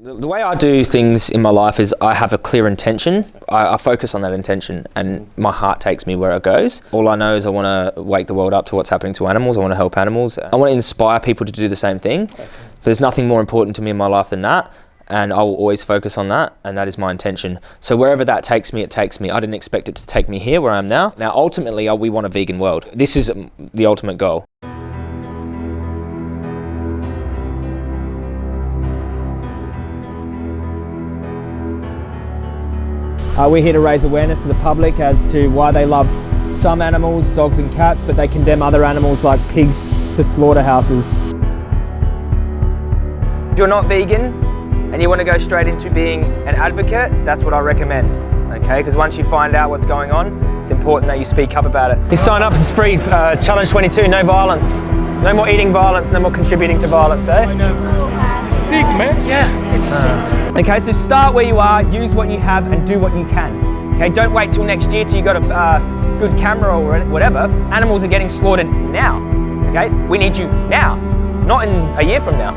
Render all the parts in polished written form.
The way I do things in my life is I have a clear intention. I focus on that intention and my heart takes me where it goes. All I know is I want to wake the world up to what's happening to animals. I want to help animals. I want to inspire people to do the same thing. Okay. There's nothing more important to me in my life than that, and I will always focus on that, and that is my intention. So wherever that takes me, it takes me. I didn't expect it to take me here where I am now. Now ultimately we want a vegan world. This is the ultimate goal. We're here to raise awareness to the public as to why they love some animals, dogs and cats, but they condemn other animals like pigs to slaughterhouses. If you're not vegan and you want to go straight into being an advocate, that's what I recommend, okay? Because once you find out what's going on, it's important that you speak up about it. You sign up, it's free, Challenge 22, no violence. No more eating violence, no more contributing to violence, eh? I know. Sick, man. Yeah, it's sick. Okay, so start where you are, use what you have and do what you can. Okay, don't wait till next year till you got a good camera or whatever. Animals are getting slaughtered now, okay? We need you now, not in a year from now.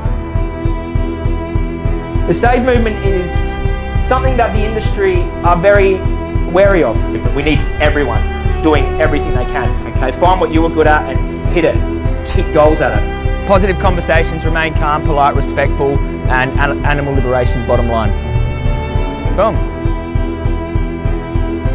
The SAVE movement is something that the industry are very wary of. We need everyone doing everything they can, okay? Find what you are good at and hit it, kick goals at it. Positive conversations, remain calm, polite, respectful, and animal liberation, bottom line. Boom.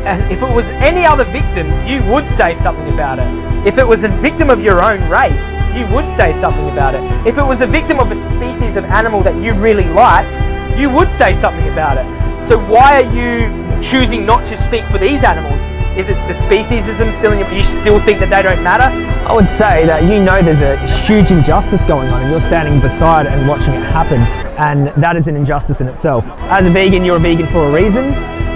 And if it was any other victim, you would say something about it. If it was a victim of your own race, you would say something about it. If it was a victim of a species of animal that you really liked, you would say something about it. So why are you choosing not to speak for these animals? Is it the speciesism still in you still think that they don't matter? I would say that you know there's a huge injustice going on and you're standing beside and watching it happen, and that is an injustice in itself. As a vegan, you're a vegan for a reason,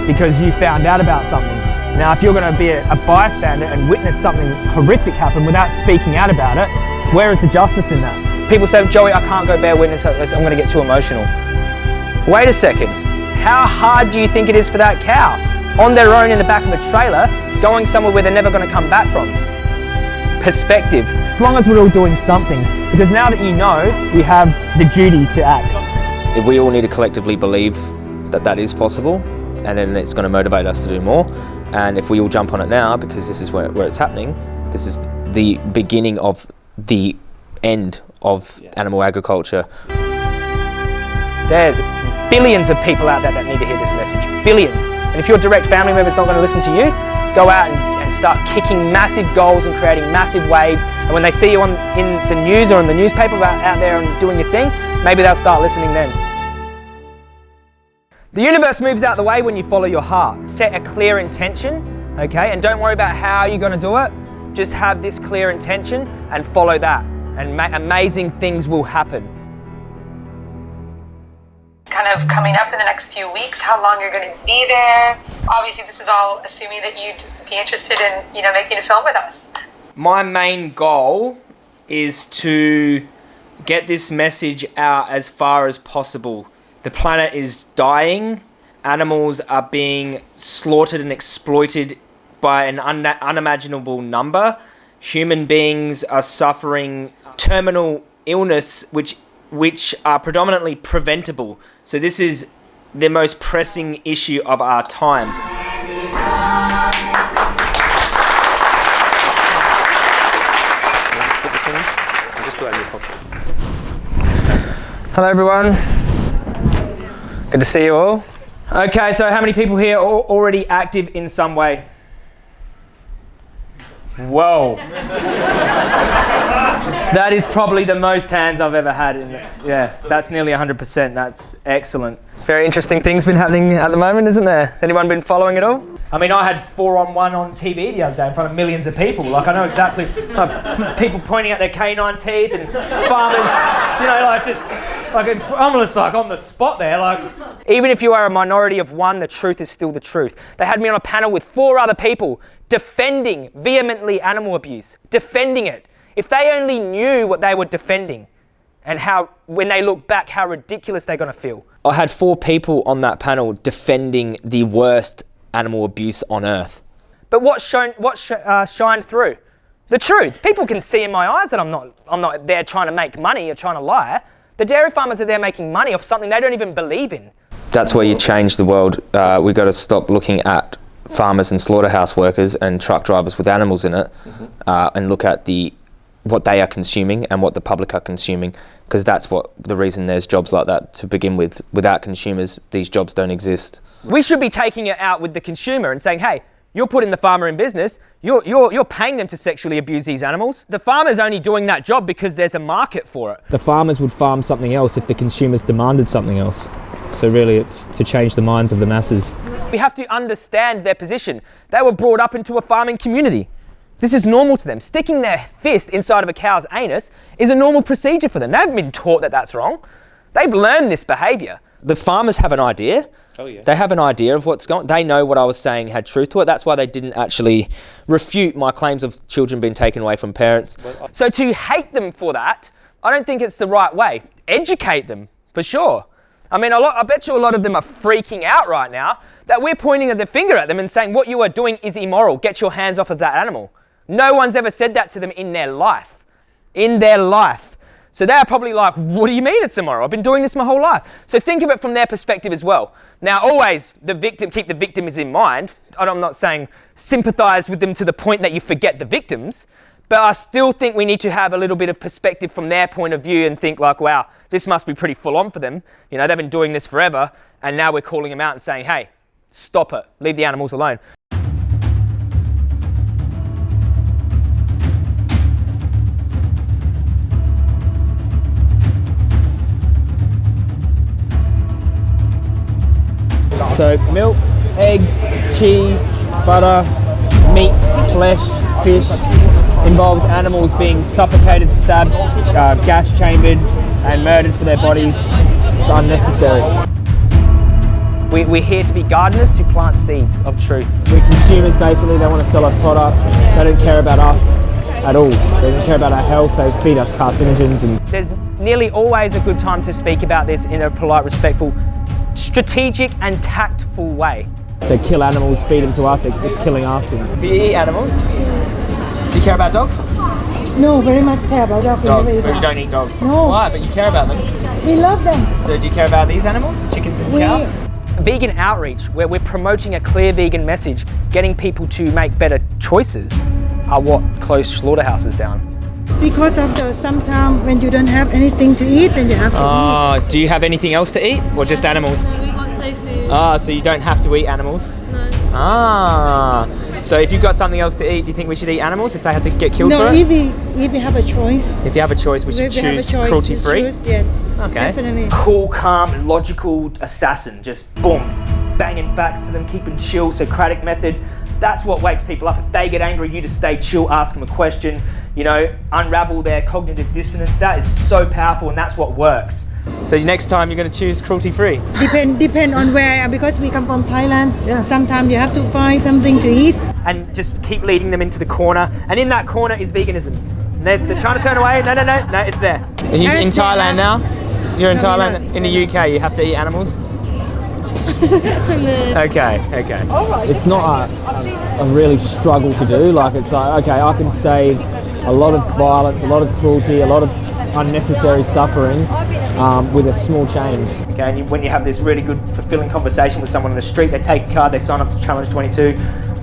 because you found out about something. Now if you're going to be a bystander and witness something horrific happen without speaking out about it, where is the justice in that? People say, Joey, I can't go bear witness, I'm going to get too emotional. Wait a second, how hard do you think it is for that cow? On their own in the back of a trailer, going somewhere where they're never going to come back from. Perspective. As long as we're all doing something, because now that you know, we have the duty to act. We all need to collectively believe that that is possible, and then it's going to motivate us to do more. And if we all jump on it now, because this is where it's happening, this is the beginning of the end of animal agriculture. There's billions of people out there that need to hear this message. Billions. And if your direct family member's not going to listen to you, go out and start kicking massive goals and creating massive waves. And when they see you in the news or in the newspaper out there and doing your thing, maybe they'll start listening then. The universe moves out the way when you follow your heart. Set a clear intention, okay? And don't worry about how you're going to do it. Just have this clear intention and follow that. And amazing things will happen. Kind of coming up in the next few weeks, how long you're going to be there. Obviously, this is all assuming that you'd be interested in, making a film with us. My main goal is to get this message out as far as possible. The planet is dying. Animals are being slaughtered and exploited by an unimaginable number. Human beings are suffering terminal illness, which are predominantly preventable. So this is the most pressing issue of our time. Hello everyone. Good to see you all. Okay, so how many people here are already active in some way? Whoa. That is probably the most hands I've ever had. Yeah, that's nearly 100%. That's excellent. Very interesting things been happening at the moment, isn't there? Anyone been following it all? I mean, I had 4-on-1 on TV the other day in front of millions of people. Like, I know exactly, people pointing out their canine teeth and farmers, I'm just like on the spot there. Like, even if you are a minority of one, the truth is still the truth. They had me on a panel with 4 other people defending vehemently animal abuse, defending it. If they only knew what they were defending and how, when they look back, how ridiculous they're going to feel. I had 4 people on that panel defending the worst animal abuse on earth. But what shined through? The truth. People can see in my eyes that I'm not there trying to make money or trying to lie. The dairy farmers are there making money off something they don't even believe in. That's where you change the world. We've got to stop looking at farmers and slaughterhouse workers and truck drivers with animals in it, and look at what they are consuming and what the public are consuming, because that's the reason there's jobs like that to begin with. Without consumers, these jobs don't exist. We should be taking it out with the consumer and saying, hey, you're putting the farmer in business, you're paying them to sexually abuse these animals. The farmer's only doing that job because there's a market for it. The farmers would farm something else if the consumers demanded something else. So really it's to change the minds of the masses. We have to understand their position. They were brought up into a farming community. This is normal to them. Sticking their fist inside of a cow's anus is a normal procedure for them. They haven't been taught that that's wrong. They've learned this behaviour. The farmers have an idea. Oh, yeah. They have an idea of what's going on. They know what I was saying had truth to it. That's why they didn't actually refute my claims of children being taken away from parents. So to hate them for that, I don't think it's the right way. Educate them, for sure. I mean, I bet you a lot of them are freaking out right now that we're pointing the finger at them and saying what you are doing is immoral. Get your hands off of that animal. No one's ever said that to them in their life. In their life. So they're probably like, what do you mean it's immoral? I've been doing this my whole life. So think of it from their perspective as well. Now, always keep the victims in mind. I'm not saying sympathise with them to the point that you forget the victims, but I still think we need to have a little bit of perspective from their point of view and think like, wow, this must be pretty full on for them. You know, they've been doing this forever, and now we're calling them out and saying, hey, stop it, leave the animals alone. So milk, eggs, cheese, butter, meat, flesh, fish involves animals being suffocated, stabbed, gas chambered and murdered for their bodies. It's unnecessary. We're here to be gardeners to plant seeds of truth. We're consumers basically, they want to sell us products. They don't care about us at all. They don't care about our health, they feed us carcinogens. And there's nearly always a good time to speak about this in a polite, respectful, strategic and tactful way. they kill animals, feed them to us, it's killing us. Do you eat animals? Do you care about dogs? No, very much care about dogs. But you don't eat dogs? No. Why? But you care about them? We love them. So do you care about these animals? Chickens and cows? Vegan outreach, where we're promoting a clear vegan message, getting people to make better choices, are what closed slaughterhouses down. Because of the sometimes when you don't have anything to eat, then you have to eat. Do you have anything else to eat, or just animals? We got tofu. So you don't have to eat animals? No. So if you've got something else to eat, do you think we should eat animals if they had to get killed for No, it? if we have a choice. If you have a choice, we should choose cruelty-free? Yes, Okay. definitely. Cool, calm, logical assassin, just boom, banging facts to them, keeping chill, Socratic method. That's what wakes people up. If they get angry, you just stay chill, ask them a question, unravel their cognitive dissonance. That is so powerful, and that's what works. So next time you're going to choose cruelty-free? Depend on where, because we come from Thailand. Yeah. Sometimes you have to find something to eat. And just keep leading them into the corner. And in that corner is veganism. They're trying to turn away. No, it's there. Are you in Thailand now? You're in No, Thailand? we're not. In the UK, you have to eat animals? Okay. It's not a really struggle to do. Like, it's like, okay, I can save a lot of violence, a lot of cruelty, a lot of unnecessary suffering with a small change. Okay, and when you have this really good, fulfilling conversation with someone on the street, they take a card, they sign up to Challenge 22,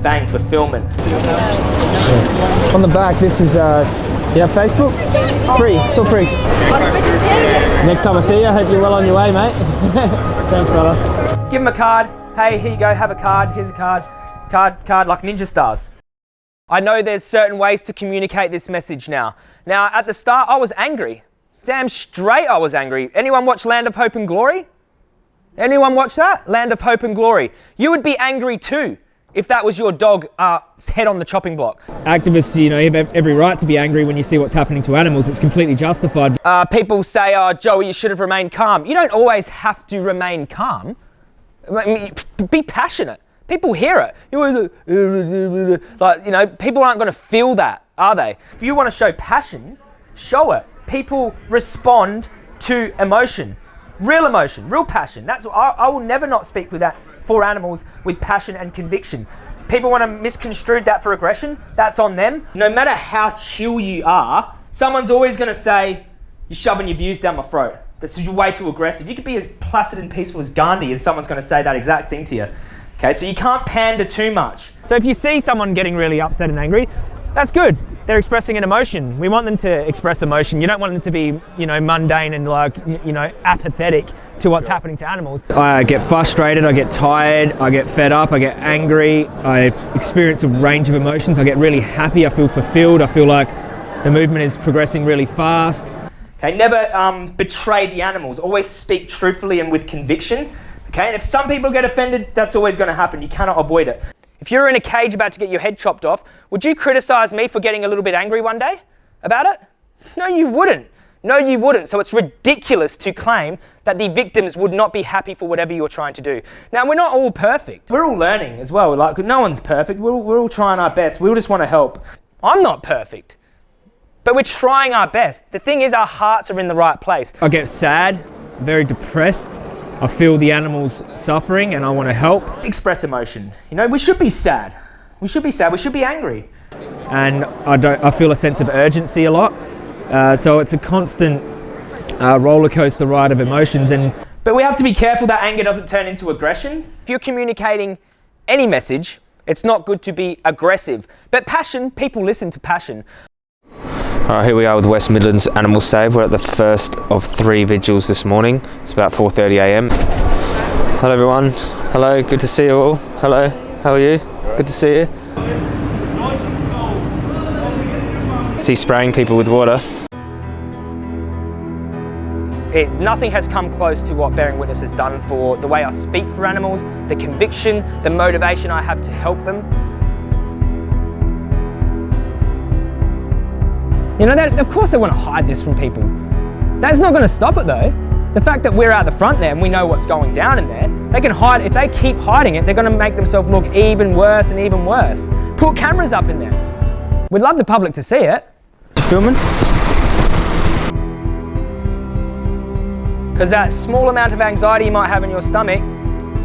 bang, fulfillment. On the back, this is, you have Facebook? Free, it's all free. Next time I see you, I hope you're well on your way, mate. Thanks, brother. Give them a card. Hey, here you go, have a card. Here's a card. Card like ninja stars. I know there's certain ways to communicate this message now. Now, at the start, I was angry. Damn straight I was angry. Anyone watch Land of Hope and Glory? Anyone watch that? Land of Hope and Glory. You would be angry too if that was your dog head on the chopping block. Activists, you have every right to be angry when you see what's happening to animals. It's completely justified. People say, oh, Joey, you should have remained calm. You don't always have to remain calm. I mean, be passionate. People hear it. People aren't going to feel that, are they? If you want to show passion, show it. People respond to emotion, real passion. That's what I will never not speak with that for animals with passion and conviction. People want to misconstrue that for aggression. That's on them. No matter how chill you are, someone's always going to say, you're shoving your views down my throat. This is way too aggressive. You could be as placid and peaceful as Gandhi and someone's going to say that exact thing to you. Okay, so you can't pander too much. So if you see someone getting really upset and angry, that's good. They're expressing an emotion. We want them to express emotion. You don't want them to be, mundane and apathetic to what's happening to animals. I get frustrated, I get tired, I get fed up, I get angry, I experience a range of emotions. I get really happy, I feel fulfilled, I feel like the movement is progressing really fast. Okay, never betray the animals. Always speak truthfully and with conviction. Okay, and if some people get offended, that's always going to happen. You cannot avoid it. If you're in a cage about to get your head chopped off, would you criticize me for getting a little bit angry one day about it? No, you wouldn't. No, you wouldn't. So it's ridiculous to claim that the victims would not be happy for whatever you're trying to do. Now, we're not all perfect. We're all learning as well. Like, no one's perfect. We're all trying our best. We all just want to help. I'm not perfect, but we're trying our best. The thing is, our hearts are in the right place. I get sad, very depressed. I feel the animals suffering and I want to help. Express emotion. We should be sad. We should be sad. We should be angry. And I feel a sense of urgency a lot. So it's a constant roller coaster ride of emotions. But we have to be careful that anger doesn't turn into aggression. If you're communicating any message, it's not good to be aggressive. But passion, people listen to passion. All right, here we are with West Midlands Animal Save. We're at the first of 3 vigils this morning. It's about 4:30 a.m. Hello everyone. Hello, good to see you all. Hello, how are you? Good to see you. Is he spraying people with water? Nothing has come close to what Bearing Witness has done for the way I speak for animals, the conviction, the motivation I have to help them. Of course they want to hide this from people. That's not going to stop it though. The fact that we're out the front there and we know what's going down in there, they can hide. If they keep hiding it, they're going to make themselves look even worse and even worse. Put cameras up in there. We'd love the public to see it. Filming? Because that small amount of anxiety you might have in your stomach,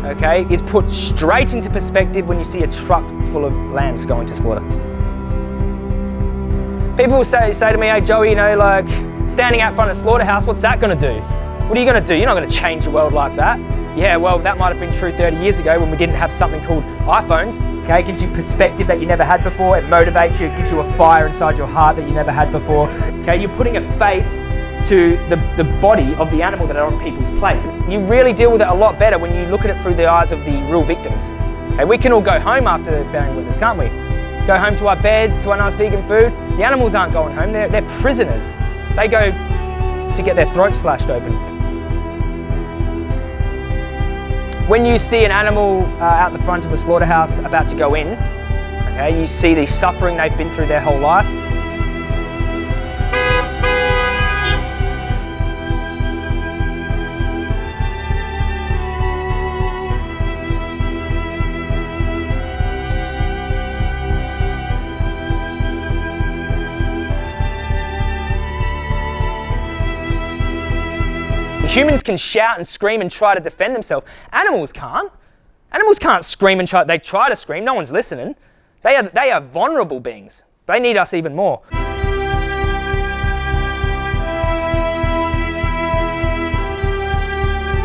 okay, is put straight into perspective when you see a truck full of lambs going to slaughter. People will say to me, hey Joey, standing out front of a slaughterhouse, what's that going to do? What are you going to do? You're not going to change the world like that. Yeah, well, that might have been true 30 years ago when we didn't have something called iPhones. Okay, it gives you perspective that you never had before. It motivates you. It gives you a fire inside your heart that you never had before. Okay, you're putting a face to the body of the animal that are on people's plates. You really deal with it a lot better when you look at it through the eyes of the real victims. Okay, we can all go home after Bearing Witness, can't we? Go home to our beds, to our nice vegan food. The animals aren't going home, they're prisoners. They go to get their throats slashed open. When you see an animal out the front of a slaughterhouse about to go in, okay, you see the suffering they've been through their whole life. Humans can shout and scream and try to defend themselves. Animals can't. Animals can't scream and try. They try to scream. No one's listening. They are vulnerable beings. They need us even more.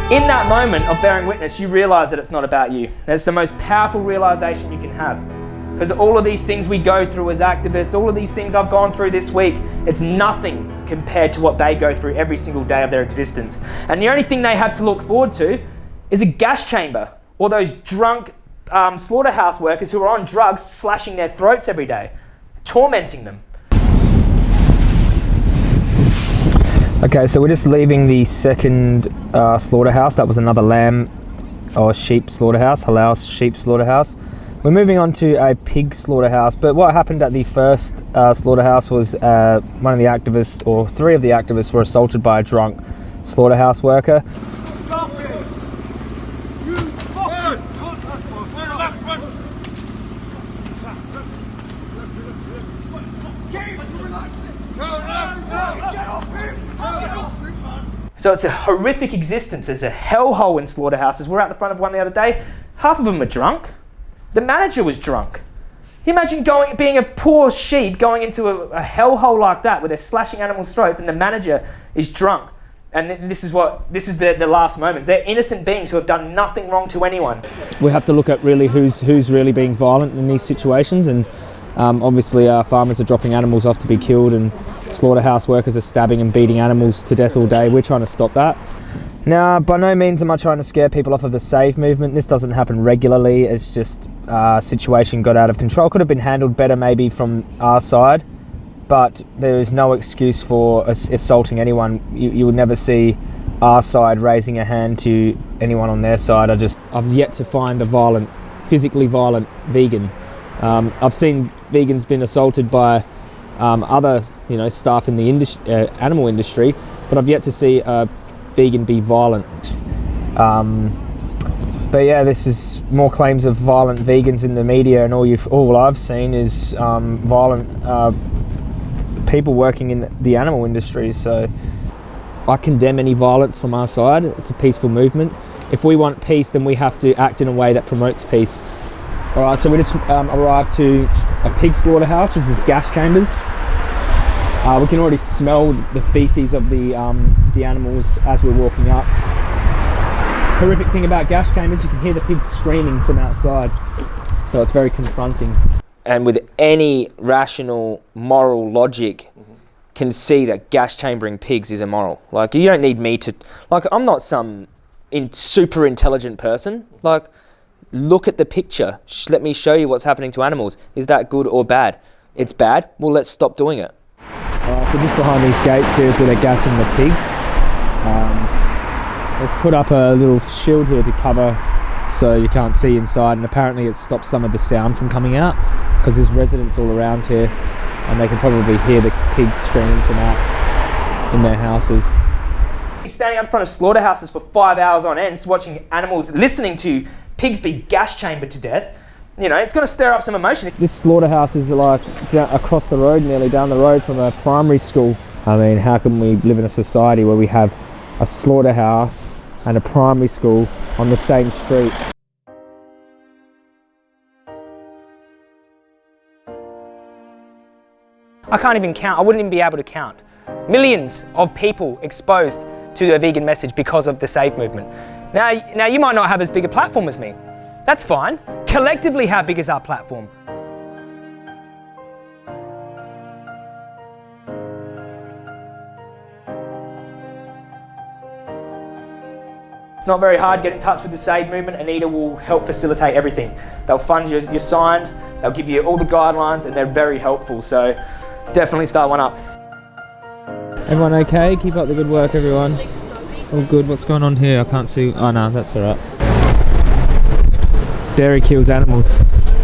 In that moment of bearing witness, you realize that it's not about you. That's the most powerful realization you can have. Because all of these things we go through as activists, all of these things I've gone through this week, it's nothing compared to what they go through every single day of their existence. And the only thing they have to look forward to is a gas chamber, or those drunk slaughterhouse workers who are on drugs slashing their throats every day, tormenting them. Okay, so we're just leaving the second slaughterhouse. That was another lamb or sheep slaughterhouse, halal sheep slaughterhouse. We're moving on to a pig slaughterhouse, but what happened at the first slaughterhouse was one of the activists, or 3 of the activists, were assaulted by a drunk slaughterhouse worker. Stop it! You fucking... So it's a horrific existence. It's a hellhole in slaughterhouses. We're out the front of one the other day. Half of them are drunk. The manager was drunk. You imagine being a poor sheep going into a hellhole like that where they're slashing animals' throats and the manager is drunk. And this is the last moments. They're innocent beings who have done nothing wrong to anyone. We have to look at really who's really being violent in these situations, and obviously our farmers are dropping animals off to be killed, and slaughterhouse workers are stabbing and beating animals to death all day. We're trying to stop that. Now, by no means am I trying to scare people off of the Save movement. This doesn't happen regularly. It's just a situation got out of control. Could have been handled better maybe from our side, but there is no excuse for assaulting anyone. You would never see our side raising a hand to anyone on their side. I've yet to find a physically violent vegan. I've seen vegans been assaulted by other, staff in the animal industry, but I've yet to see a vegan be violent. But yeah, this is more claims of violent vegans in the media, and all I've seen is violent people working in the animal industry. So I condemn any violence from our side. It's a peaceful movement. If we want peace, then we have to act in a way that promotes peace. All right, so we just arrived to a pig slaughterhouse. This is gas chambers. We can already smell the feces of the animals as we're walking up. Horrific thing about gas chambers, you can hear the pigs screaming from outside. So it's very confronting. And with any rational, moral logic, can see that gas chambering pigs is immoral. Like, you don't need me to... Like, I'm not some super intelligent person. Like, look at the picture. Let me show you what's happening to animals. Is that good or bad? It's bad? Well, let's stop doing it. So just behind these gates here is where they're gassing the pigs. We've put up a little shield here to cover so you can't see inside, and apparently it stops some of the sound from coming out because there's residents all around here and they can probably hear the pigs screaming from out in their houses. Standing out in front of slaughterhouses for 5 hours on end, watching animals, listening to pigs be gas chambered to death, it's going to stir up some emotion. This slaughterhouse is like across the road, nearly down the road from a primary school. I mean, how can we live in a society where we have a slaughterhouse and a primary school on the same street? I can't even count. I wouldn't even be able to count. Millions of people exposed to a vegan message because of the Save movement. Now you might not have as big a platform as me. That's fine. Collectively, how big is our platform? It's not very hard. Get in touch with the Save movement. Anita will help facilitate everything. They'll fund your signs, they'll give you all the guidelines, and they're very helpful. So definitely start one up. Everyone okay? Keep up the good work, everyone. All good. What's going on here? I can't see. Oh no, that's all right. Dairy kills animals.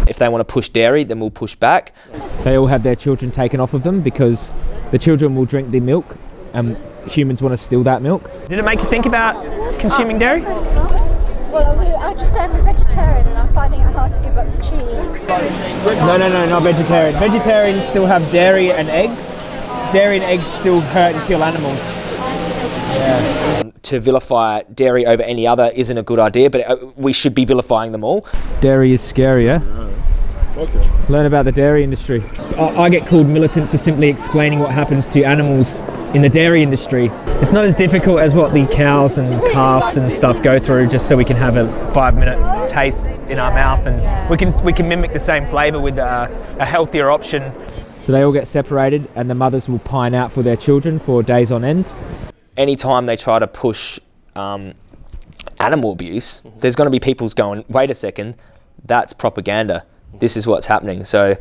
If they want to push dairy, then we'll push back. They all have their children taken off of them because the children will drink the milk and humans want to steal that milk. Did it make you think about consuming dairy? Well, I just am a vegetarian and I'm finding it hard to give up the cheese. No, not vegetarian. Vegetarians still have dairy and eggs. Dairy and eggs still hurt and kill animals. Yeah. To vilify dairy over any other isn't a good idea, but we should be vilifying them all. Dairy is scary, yeah? Okay. Learn about the dairy industry. I get called militant for simply explaining what happens to animals in the dairy industry. It's not as difficult as what the cows and calves and stuff go through just so we can have a 5-minute taste in our mouth, and we can mimic the same flavour with a healthier option. So they all get separated and the mothers will pine out for their children for days on end. Anytime they try to push animal abuse, there's going to be people going, wait a second, that's propaganda. This is what's happening. So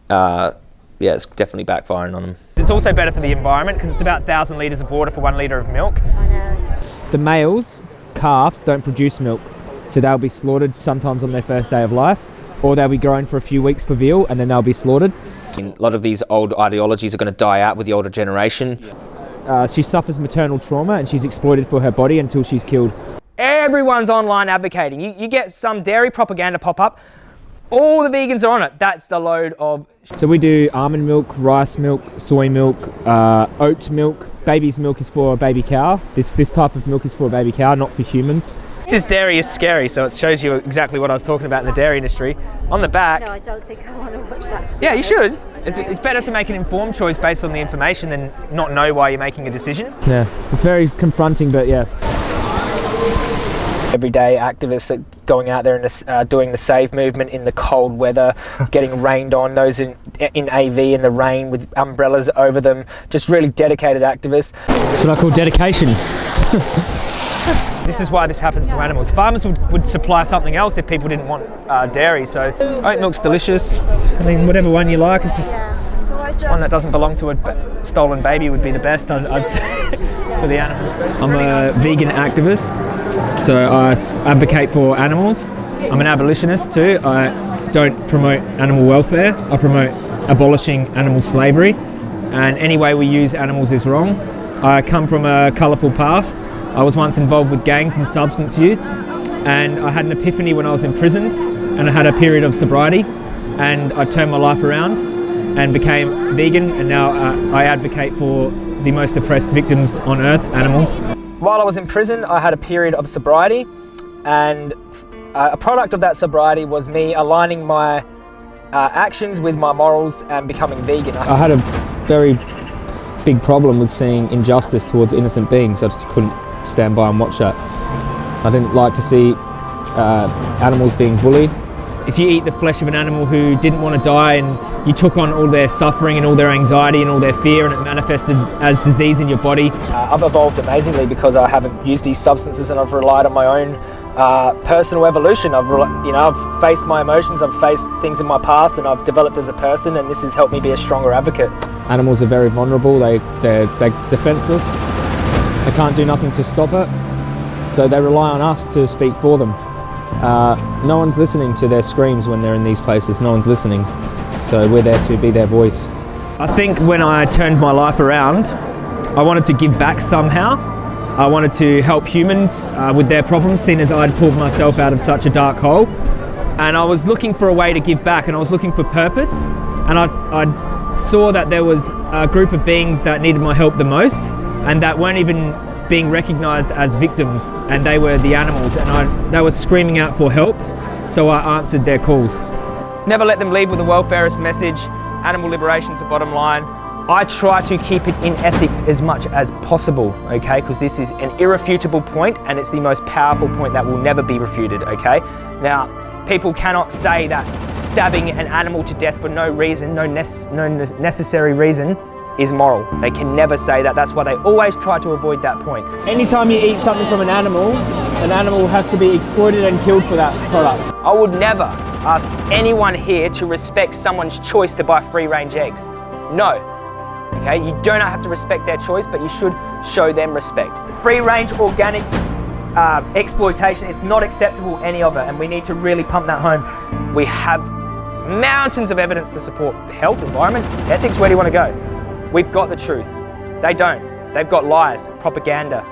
yeah, it's definitely backfiring on them. It's also better for the environment because it's about 1,000 litres of water for 1 litre of milk. I know. The males, calves, don't produce milk. So they'll be slaughtered sometimes on their first day of life, or they'll be grown for a few weeks for veal and then they'll be slaughtered. A lot of these old ideologies are going to die out with the older generation. She suffers maternal trauma and she's exploited for her body until she's killed. Everyone's online advocating. You get some dairy propaganda pop up, all the vegans are on it. That's the load of... So we do almond milk, rice milk, soy milk, oat milk. Baby's milk is for a baby cow. This type of milk is for a baby cow, not for humans. This dairy is scary, so it shows you exactly what I was talking about in the dairy industry. On the back... No, I don't think I want to watch that. Yeah, you should. It's better to make an informed choice based on the information than not know why you're making a decision. Yeah, it's very confronting, but yeah. Everyday activists that going out there and doing the save movement in the cold weather, getting rained on, those in AV in the rain with umbrellas over them, just really dedicated activists. That's what I call dedication. This is why this happens to animals. Farmers would supply something else if people didn't want dairy, so oat milk's delicious. I mean, whatever one you like, it's just one that doesn't belong to a stolen baby would be the best, I'd say, for the animals. I'm a vegan activist, so I advocate for animals. I'm an abolitionist too. I don't promote animal welfare. I promote abolishing animal slavery, and any way we use animals is wrong. I come from a colourful past. I was once involved with gangs and substance use, and I had an epiphany when I was imprisoned, and I had a period of sobriety, and I turned my life around and became vegan, and now I advocate for the most oppressed victims on earth, animals. While I was in prison, I had a period of sobriety, and a product of that sobriety was me aligning my actions with my morals and becoming vegan. I had a very big problem with seeing injustice towards innocent beings. I just couldn't stand by and watch that. I didn't like to see animals being bullied. If you eat the flesh of an animal who didn't want to die and you took on all their suffering and all their anxiety and all their fear, and it manifested as disease in your body. I've evolved amazingly because I haven't used these substances, and I've relied on my own personal evolution. I've faced my emotions, I've faced things in my past, and I've developed as a person, and this has helped me be a stronger advocate. Animals are very vulnerable. They're defenseless. They can't do nothing to stop it, so they rely on us to speak for them. No one's listening to their screams when they're in these places. No one's listening, so we're there to be their voice. I think when I turned my life around, I wanted to give back somehow. I wanted to help humans with their problems, seeing as I'd pulled myself out of such a dark hole. And I was looking for a way to give back, and I was looking for purpose, and I saw that there was a group of beings that needed my help the most, and that weren't even being recognised as victims, and they were the animals, and they were screaming out for help, so I answered their calls. Never let them leave with a welfarist message. Animal liberation's the bottom line. I try to keep it in ethics as much as possible, okay? Because this is an irrefutable point, and it's the most powerful point that will never be refuted, okay? Now, people cannot say that stabbing an animal to death for no reason, no necessary reason, is moral. They can never say that. That's why they always try to avoid that point. Anytime you eat something from an animal has to be exploited and killed for that product. I would never ask anyone here to respect someone's choice to buy free-range eggs. No. Okay, you do not have to respect their choice, but you should show them respect. Free-range organic exploitation is not acceptable, any of it, and we need to really pump that home. We have mountains of evidence to support health, environment, ethics. Where do you want to go? We've got the truth. They don't. They've got lies, propaganda,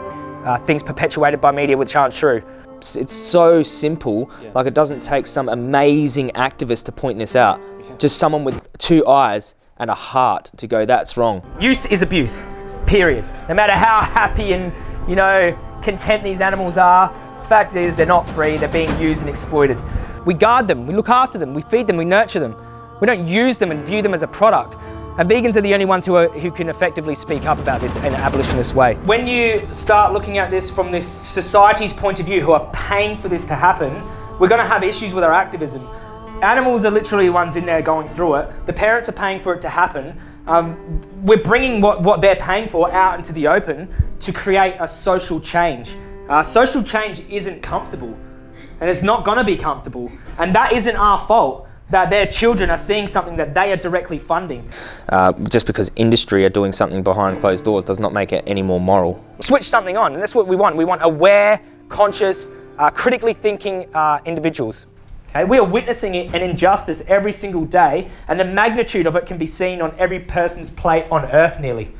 things perpetuated by media which aren't true. It's so simple, like it doesn't take some amazing activist to point this out. Just someone with two eyes and a heart to go, that's wrong. Use is abuse, period. No matter how happy and, content these animals are, the fact is they're not free, they're being used and exploited. We guard them, we look after them, we feed them, we nurture them. We don't use them and view them as a product. And vegans are the only ones who can effectively speak up about this in an abolitionist way. When you start looking at this from this society's point of view, who are paying for this to happen, we're going to have issues with our activism. Animals are literally ones in there going through it. The parents are paying for it to happen. We're bringing what they're paying for out into the open to create a social change. Social change isn't comfortable, and it's not going to be comfortable. And that isn't our fault, that their children are seeing something that they are directly funding. Just because industry are doing something behind closed doors does not make it any more moral. Switch something on, and that's what we want. We want aware, conscious, critically thinking individuals. Okay? We are witnessing an injustice every single day, and the magnitude of it can be seen on every person's plate on earth nearly.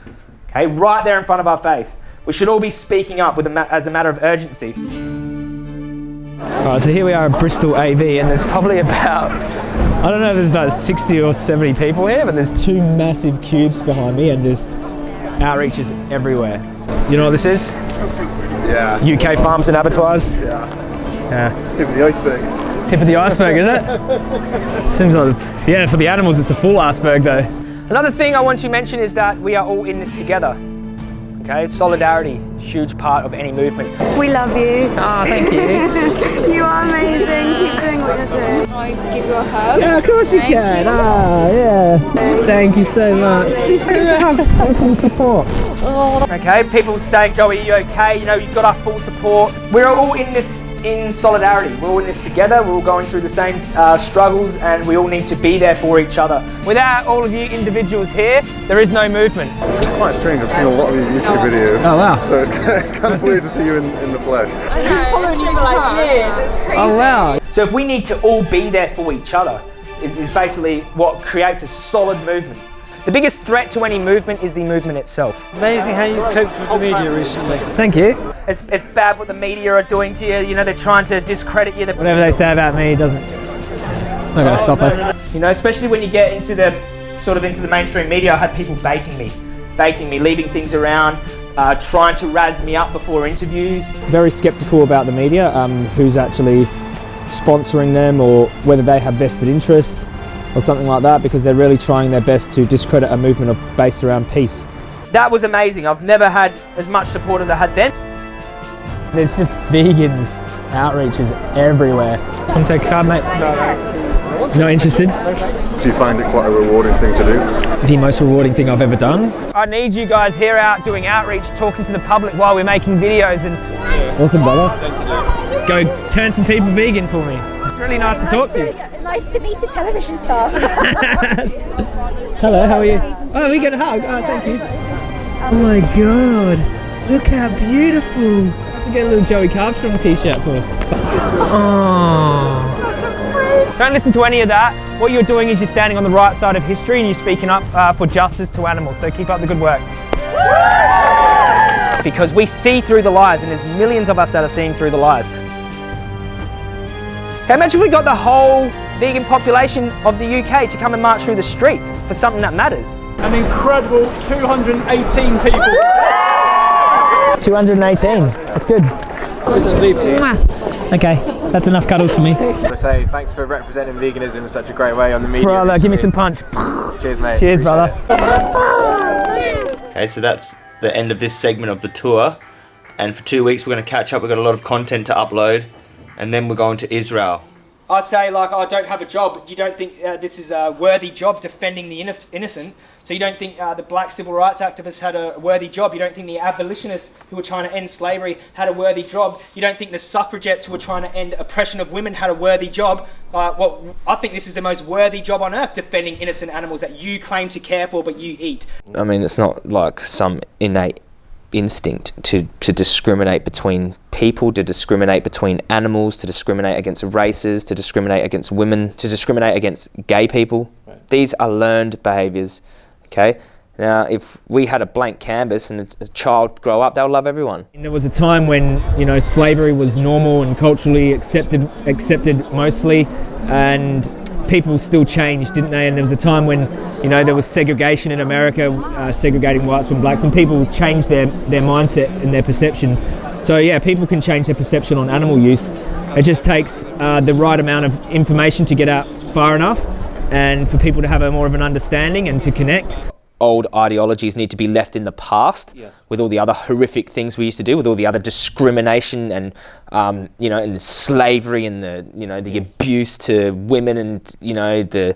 Okay? Right there in front of our face. We should all be speaking up as a matter of urgency. Alright, so here we are at Bristol AV, and there's probably about, I don't know, there's about 60 or 70 people here, but there's two massive cubes behind me and just outreach is everywhere. You know what this is? Yeah. UK farms and abattoirs? Yeah. Yeah. Tip of the iceberg. Tip of the iceberg, is it? Seems like, yeah, for the animals it's the full iceberg though. Another thing I want to mention is that we are all in this together. Okay, solidarity, huge part of any movement. We love you. Ah, thank you. You are amazing. Keep doing what you're doing. Can I give you a hug? Yeah, of course you can. Ah, yeah. Thank you so much. Full support. Okay, people saying, Joey, are you okay? You know, you've got our full support. We're all in this in solidarity. We're all in this together. We're all going through the same struggles, and we all need to be there for each other. Without all of you individuals here, there is no movement. It's quite strange. I've seen a lot of these YouTube videos. Oh wow! So it's kind of weird to see you in the flesh. I've been following you for like years. It's crazy. Oh wow! So if we need to all be there for each other, it is basically what creates a solid movement. The biggest threat to any movement is the movement itself. Amazing how you've coped with the media recently. Thank you. It's bad what the media are doing to you. You know, they're trying to discredit you. Whatever they say about me doesn't. It's not going to stop us. You know, especially when you get into the mainstream media. I had people baiting me, leaving things around, trying to razz me up before interviews. Very sceptical about the media, who's actually sponsoring them or whether they have vested interest or something like that, because they're really trying their best to discredit a movement based around peace. That was amazing. I've never had as much support as I had then. There's just vegans outreaches everywhere. Want to take a card, mate? No, thanks. Not interested? Do you find it quite a rewarding thing to do? The most rewarding thing I've ever done. I need you guys here out doing outreach, talking to the public while we're making videos. And awesome, brother. Go turn some people vegan for me. It's really nice to talk to you. Nice to meet a television star. Hello, how are you? Oh, we get a hug. Oh, thank you. Oh my god, look how beautiful. I have to get a little Joey Carbstrong t-shirt for. Oh. Don't listen to any of that. What you're doing is you're standing on the right side of history and you're speaking up for justice to animals. So keep up the good work. Because we see through the lies, and there's millions of us that are seeing through the lies. Okay, imagine we got the whole vegan population of the UK to come and march through the streets for something that matters. An incredible 218 people. 218, that's good. Good sleeping. Okay, that's enough cuddles for me. I want to say thanks for representing veganism in such a great way on the media. Brother, give me some punch. Cheers, mate. Cheers, brother. Okay, so that's the end of this segment of the tour, and for 2 weeks we're going to catch up. We've got a lot of content to upload, and then we're going to Israel. I say, like, I don't have a job. You don't think this is a worthy job, defending the innocent? So you don't think the black civil rights activists had a worthy job? You don't think the abolitionists who were trying to end slavery had a worthy job? You don't think the suffragettes who were trying to end oppression of women had a worthy job? Well, I think this is the most worthy job on earth, defending innocent animals that you claim to care for but you eat. I mean, it's not like some innate instinct to discriminate between people, to discriminate between animals, to discriminate against races, to discriminate against women, to discriminate against gay people. Right. These are learned behaviours, okay? Now, if we had a blank canvas and a child grow up, they'll love everyone. And there was a time when, you know, slavery was normal and culturally accepted mostly, and people still changed, didn't they? And there was a time when, you know, there was segregation in America, segregating whites from blacks, and people changed their mindset and their perception. So yeah, people can change their perception on animal use. It just takes the right amount of information to get out far enough, and for people to have more of an understanding and to connect. Old ideologies need to be left in the past. Yes. With all the other horrific things we used to do, with all the other discrimination and you know, and the slavery and the, you know, the yes, abuse to women, and, you know, the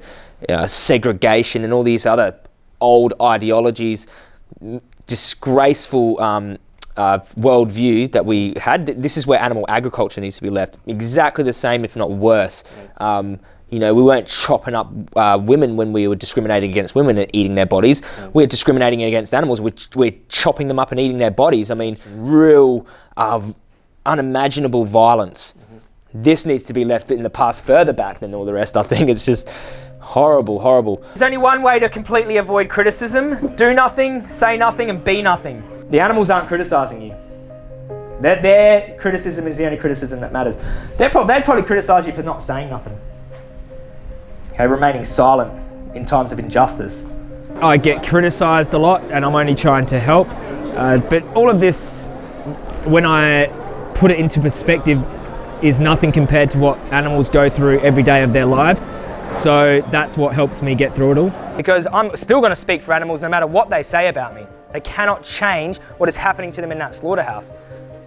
segregation and all these other old ideologies, disgraceful worldview that we had. This is where animal agriculture needs to be left. Exactly the same, if not worse. Right. You know, we weren't chopping up women when we were discriminating against women and eating their bodies. Yeah. We're discriminating against animals, we're chopping them up and eating their bodies. I mean, real unimaginable violence. Mm-hmm. This needs to be left in the past, further back than all the rest. I think it's just horrible, horrible. There's only one way to completely avoid criticism: do nothing, say nothing, and be nothing. The animals aren't criticising you. Their criticism is the only criticism that matters. They'd probably criticise you for not saying nothing. Okay, remaining silent in times of injustice. I get criticised a lot, and I'm only trying to help. But all of this, when I put it into perspective, is nothing compared to what animals go through every day of their lives. So that's what helps me get through it all. Because I'm still going to speak for animals no matter what they say about me. They cannot change what is happening to them in that slaughterhouse.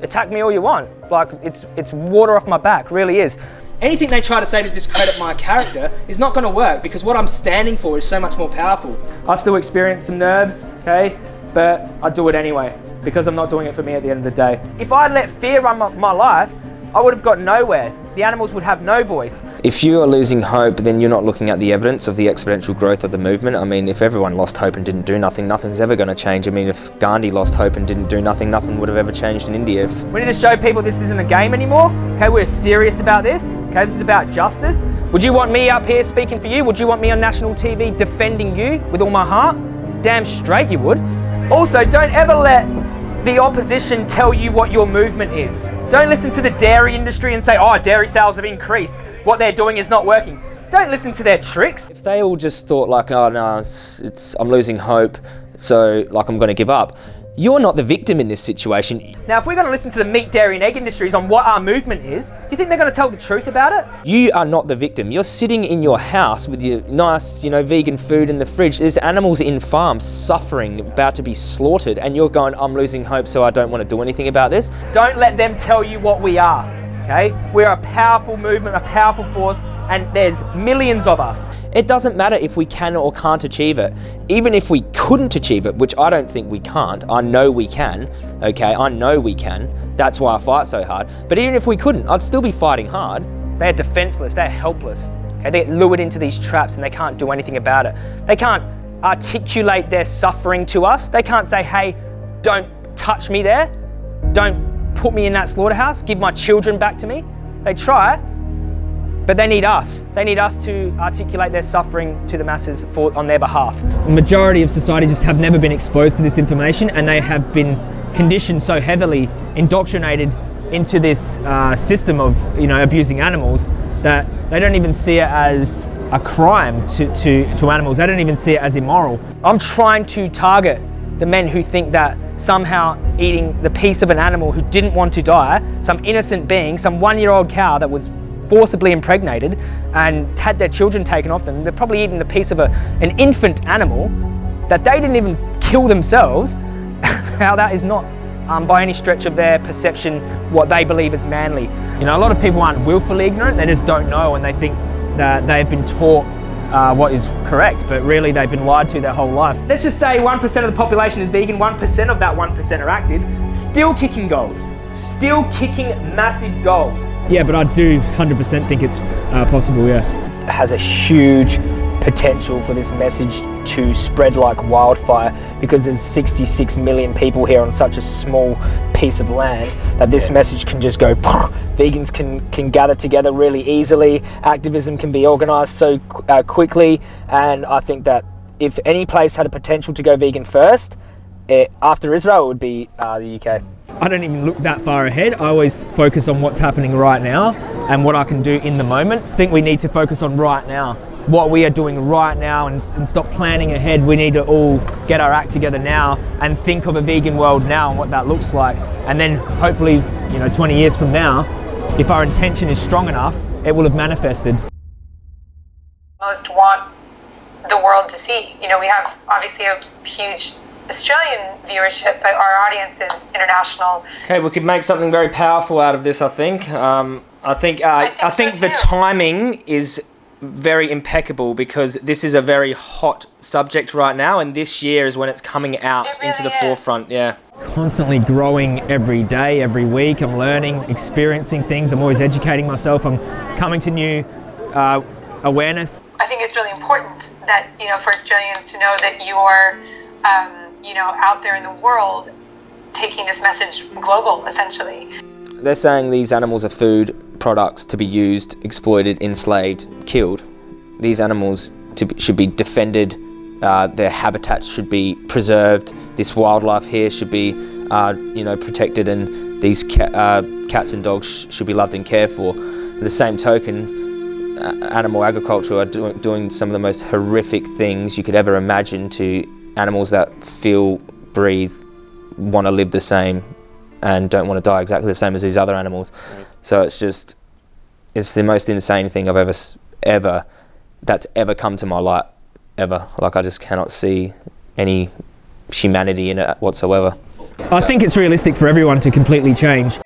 Attack me all you want. Like, it's water off my back, really is. Anything they try to say to discredit my character is not going to work, because what I'm standing for is so much more powerful. I still experience some nerves, okay? But I do it anyway, because I'm not doing it for me at the end of the day. If I let fear run my life, I would have got nowhere. The animals would have no voice. If you are losing hope, then you're not looking at the evidence of the exponential growth of the movement. I mean, if everyone lost hope and didn't do nothing, nothing's ever going to change. I mean, if Gandhi lost hope and didn't do nothing, nothing would have ever changed in India. We need to show people this isn't a game anymore. Okay, we're serious about this. Okay, this is about justice. Would you want me up here speaking for you? Would you want me on national TV defending you with all my heart? Damn straight you would. Also, don't ever let the opposition tell you what your movement is. Don't listen to the dairy industry and say, oh, dairy sales have increased. What they're doing is not working. Don't listen to their tricks. If they all just thought like, oh no, I'm losing hope, so like I'm going to give up. You're not the victim in this situation. Now, if we're going to listen to the meat, dairy and egg industries on what our movement is, do you think they're going to tell the truth about it? You are not the victim. You're sitting in your house with your nice, vegan food in the fridge. There's animals in farms suffering, about to be slaughtered, and you're going, I'm losing hope, so I don't want to do anything about this. Don't let them tell you what we are, okay? We're a powerful movement, a powerful force, and there's millions of us. It doesn't matter if we can or can't achieve it. Even if we couldn't achieve it, which I don't think we can't, I know we can, okay? I know we can. That's why I fight so hard. But even if we couldn't, I'd still be fighting hard. They're defenseless, they're helpless. Okay? They get lured into these traps and they can't do anything about it. They can't articulate their suffering to us. They can't say, hey, don't touch me there. Don't put me in that slaughterhouse. Give my children back to me. They try. But they need us. They need us to articulate their suffering to the masses on their behalf. The majority of society just have never been exposed to this information, and they have been conditioned so heavily, indoctrinated into this system of abusing animals, that they don't even see it as a crime to animals. They don't even see it as immoral. I'm trying to target the men who think that somehow eating the piece of an animal who didn't want to die, some innocent being, some 1-year-old cow that was forcibly impregnated and had their children taken off them, they're probably eating the piece of an infant animal that they didn't even kill themselves. How that is not by any stretch of their perception what they believe is manly. A lot of people aren't willfully ignorant, they just don't know, and they think that they've been taught what is correct, but really they've been lied to their whole life. Let's just say 1% of the population is vegan, 1% of that 1% are active, still kicking goals, still kicking massive goals. Yeah, but I do 100% think it's possible, yeah. It has a huge potential for this message to spread like wildfire, because there's 66 million people here on such a small piece of land that this message can just go. Vegans can gather together really easily. Activism can be organised so quickly, and I think that if any place had a potential to go vegan first, after Israel, it would be the UK. I don't even look that far ahead. I always focus on what's happening right now and what I can do in the moment. I think we need to focus on right now, what we are doing right now, and stop planning ahead. We need to all get our act together now and think of a vegan world now and what that looks like. And then hopefully, 20 years from now, if our intention is strong enough, it will have manifested. Most want the world to see. We have obviously a huge Australian viewership, but our audience is international. Okay, we could make something very powerful out of this, I think. I think the timing is very impeccable, because this is a very hot subject right now, and this year is when it's coming out into the forefront. Yeah. Constantly growing every day, every week. I'm learning, experiencing things. I'm always educating myself. I'm coming to new awareness. I think it's really important that, for Australians to know that you're out there in the world taking this message global, essentially. They're saying these animals are food products to be used, exploited, enslaved, killed. These animals should be defended, their habitats should be preserved, this wildlife here should be protected, and these cats and dogs should be loved and cared for. At the same token, animal agriculture are doing some of the most horrific things you could ever imagine to animals that feel, breathe, want to live the same and don't want to die exactly the same as these other animals. So it's just it's the most insane thing I've that's ever come to my light ever. Like, I just cannot see any humanity in it whatsoever. I think it's realistic for everyone to completely change.